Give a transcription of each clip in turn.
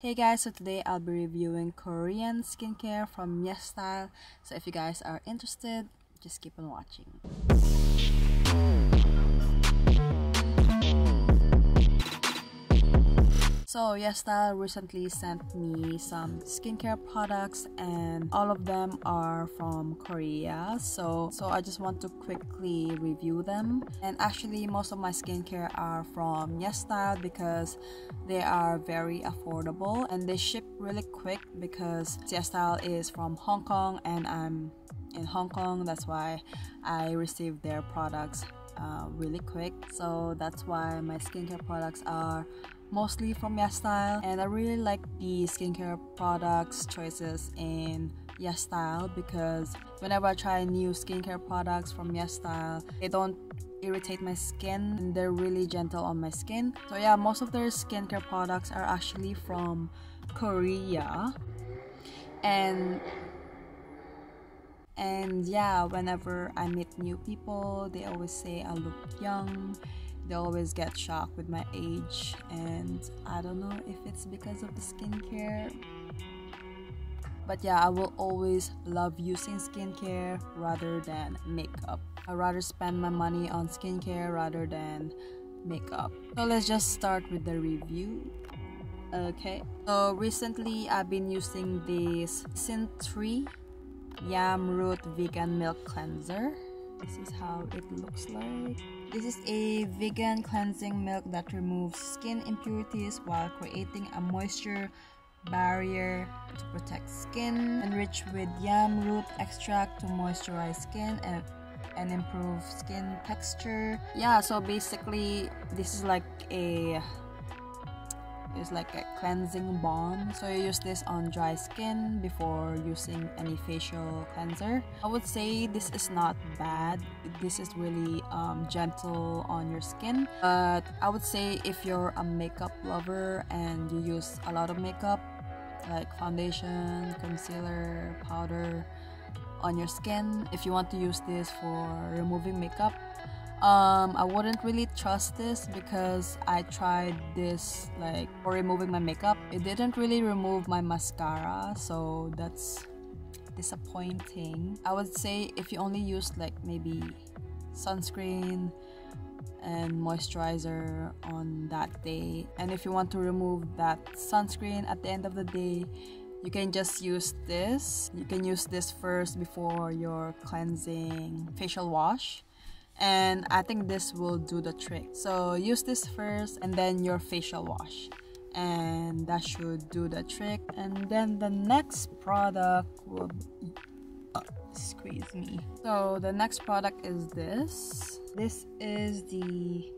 Hey guys, so today I'll be reviewing Korean skincare from 𝑚𝑆. So if you guys are interested, just keep on watching. So 𝑚𝑆 recently sent me some skincare products and all of them are from Korea. So I just want to quickly review them. And actually most of my skincare are from 𝑚𝑆 because they are very affordable and they ship really quick because 𝑚𝑆 is from Hong Kong and I'm in Hong Kong. That's why I received their products really quick. So that's why my skincare products are mostly from 𝑚𝑆, and I really like the skincare products choices in 𝑚𝑆 because whenever I try new skincare products from 𝑚𝑆, they don't irritate my skin and they're really gentle on my skin. So yeah, most of their skincare products are actually from Korea, and yeah, whenever I meet new people, they always say I look young. They always get shocked with my age, and I don't know if it's because of the skincare. But yeah, I will always love using skincare rather than makeup. I'd rather spend my money on skincare rather than makeup. So let's just start with the review. Okay, so recently I've been using this Sin3 Yam Root Vegan Milk Cleanser. This is how it looks like. This is a vegan cleansing milk that removes skin impurities while creating a moisture barrier to protect skin, enriched with yam root extract to moisturize skin and improve skin texture. Yeah, so basically this is like a cleansing balm. So you use this on dry skin before using any facial cleanser. I would say this is not bad. This is really gentle on your skin. But I would say if you're a makeup lover and you use a lot of makeup like foundation, concealer, powder on your skin, if you want to use this for removing makeup, I wouldn't really trust this because I tried this like for removing my makeup. It didn't really remove my mascara, so that's disappointing. I would say if you only use like maybe sunscreen and moisturizer on that day, and if you want to remove that sunscreen at the end of the day, you can just use this. You can use this first before your cleansing facial wash, and I think this will do the trick. So use this first and then your facial wash, and that should do the trick. And then the next product will be, squeeze me. So the next product is this. This is the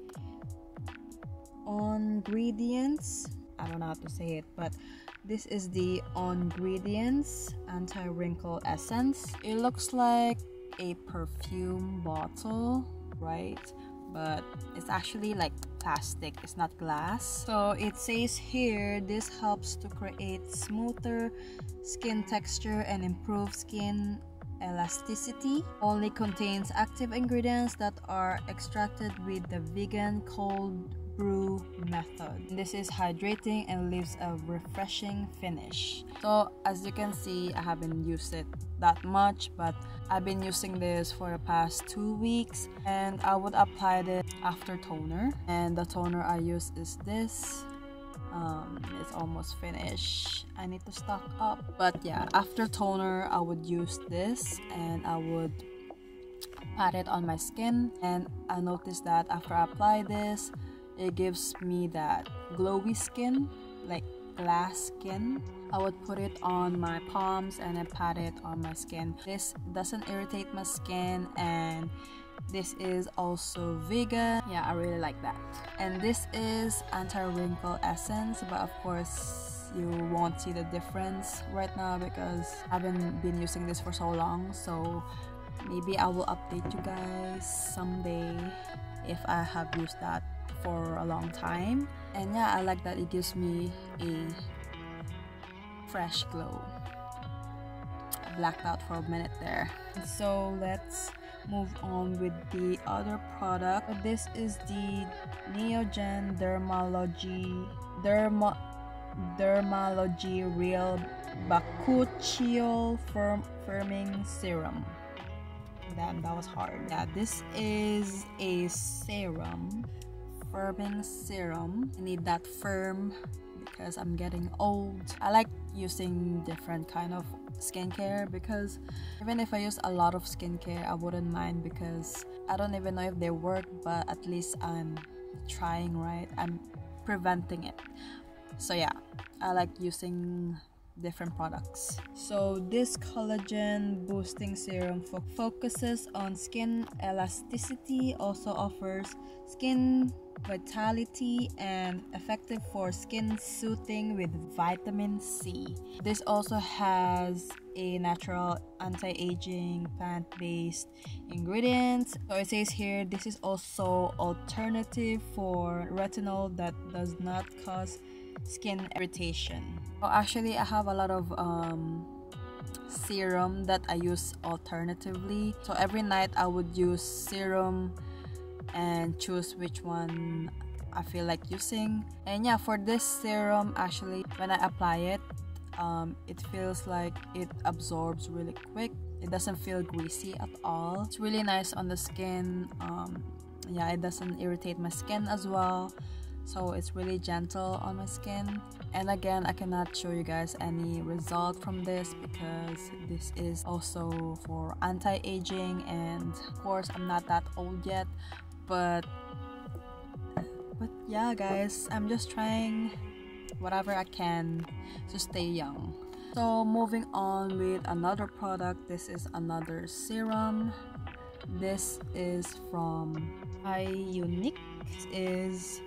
𝑍𝑠𝑵𝑐. I don't know how to say it, but this is the 𝑍𝑠𝑵𝑐 Anti-Wrinkle Essence. It looks like a perfume bottle, right? But it's actually like plastic, it's not glass. So it says here, this helps to create smoother skin texture and improve skin elasticity. Only contains active ingredients that are extracted with the vegan cold brew method. This is hydrating and leaves a refreshing finish. So as you can see, I haven't used it that much, but I've been using this for the past 2 weeks, and I would apply this after toner, and the toner I use is this. It's almost finished. I need to stock up, but yeah, after toner I would use this and I would pat it on my skin, and I noticed that after I apply this, it gives me that glowy skin, like glass skin. I would put it on my palms and then pat it on my skin. This doesn't irritate my skin, and this is also vegan. Yeah, I really like that. And this is Anti-Wrinkle Essence, but of course you won't see the difference right now because I haven't been using this for so long. So maybe I will update you guys someday if I have used that for a long time. And yeah, I like that it gives me a fresh glow. I blacked out for a minute there. So let's move on with the other product. This is the Neogen Dermalogy Real Bakuchiol Firming Serum. Damn, that was hard. Yeah, this is a serum, firming serum. I need that firm because I'm getting old. I like using different kind of skincare because even if I use a lot of skincare, I wouldn't mind because I don't even know if they work, but at least I'm trying, right? I'm preventing it. So yeah, I like using different products. So this collagen boosting serum focuses on skin elasticity, also offers skin vitality, and effective for skin soothing with vitamin C. This also has a natural anti-aging plant-based ingredients. So it says here this is also alternative for retinol that does not cause skin irritation. Well, actually I have a lot of serum that I use alternatively. So every night I would use serum and choose which one I feel like using. And yeah, for this serum, actually when I apply it, it feels like it absorbs really quick. It doesn't feel greasy at all. It's really nice on the skin. Yeah, it doesn't irritate my skin as well. So it's really gentle on my skin. And again, I cannot show you guys any result from this because this is also for anti-aging, and of course I'm not that old yet, but yeah guys, I'm just trying whatever I can to stay young. So moving on with another product, this is another serum. This is from Unique. This is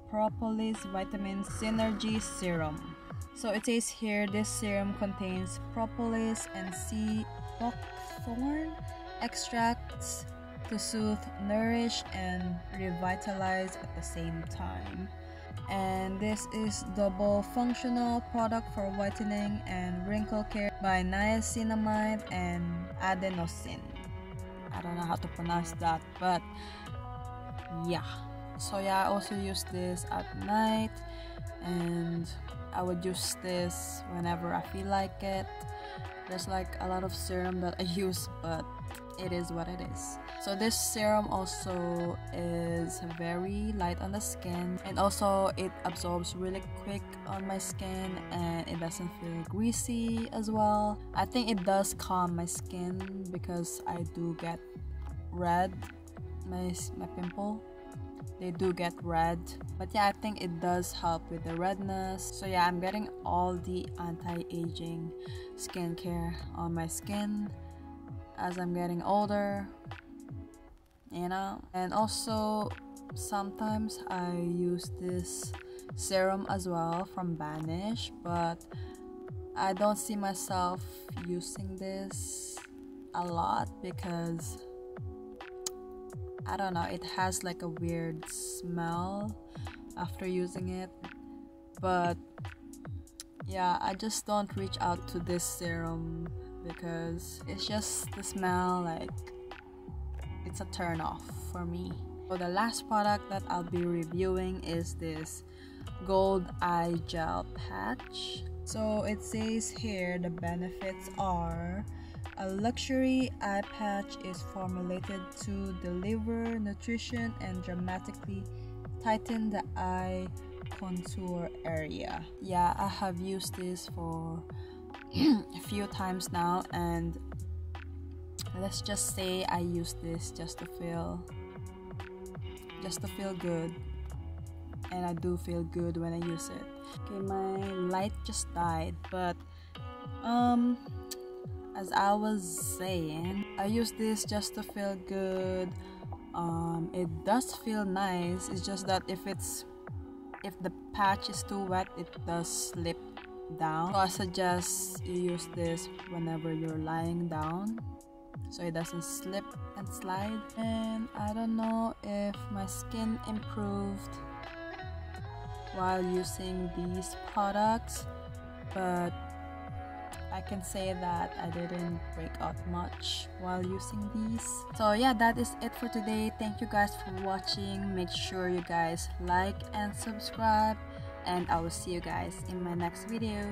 Propolis Vitamin Synergy Serum. So it says here this serum contains propolis and sea buckthorn extracts to soothe, nourish, and revitalize at the same time. And this is double functional product for whitening and wrinkle care by niacinamide and adenosine. I don't know how to pronounce that, but yeah. So yeah, I also use this at night, and I would use this whenever I feel like it. There's like a lot of serum that I use, but it is what it is. So this serum also is very light on the skin, and also it absorbs really quick on my skin, and it doesn't feel greasy as well. I think it does calm my skin because I do get red, my pimple, they do get red. But yeah, I think it does help with the redness. So yeah, I'm getting all the anti-aging skincare on my skin as I'm getting older, you know. And also sometimes I use this serum as well from Vanish, but I don't see myself using this a lot because I don't know, it has like a weird smell after using it. But yeah, I just don't reach out to this serum because it's just the smell, like it's a turn off for me. So the last product that I'll be reviewing is this gold eye gel patch. So it says here the benefits are: a luxury eye patch is formulated to deliver nutrition and dramatically tighten the eye contour area. Yeah, I have used this for a few times now, and let's just say I use this just to feel good, and I do feel good when I use it. Okay, my light just died, but as I was saying, I use this just to feel good. It does feel nice. It's just that if the patch is too wet, it does slip down. So I suggest you use this whenever you're lying down, so it doesn't slip and slide. And I don't know if my skin improved while using these products, but I can say that I didn't break out much while using these. So yeah, that is it for today. Thank you guys for watching. Make sure you guys like and subscribe, and I will see you guys in my next video.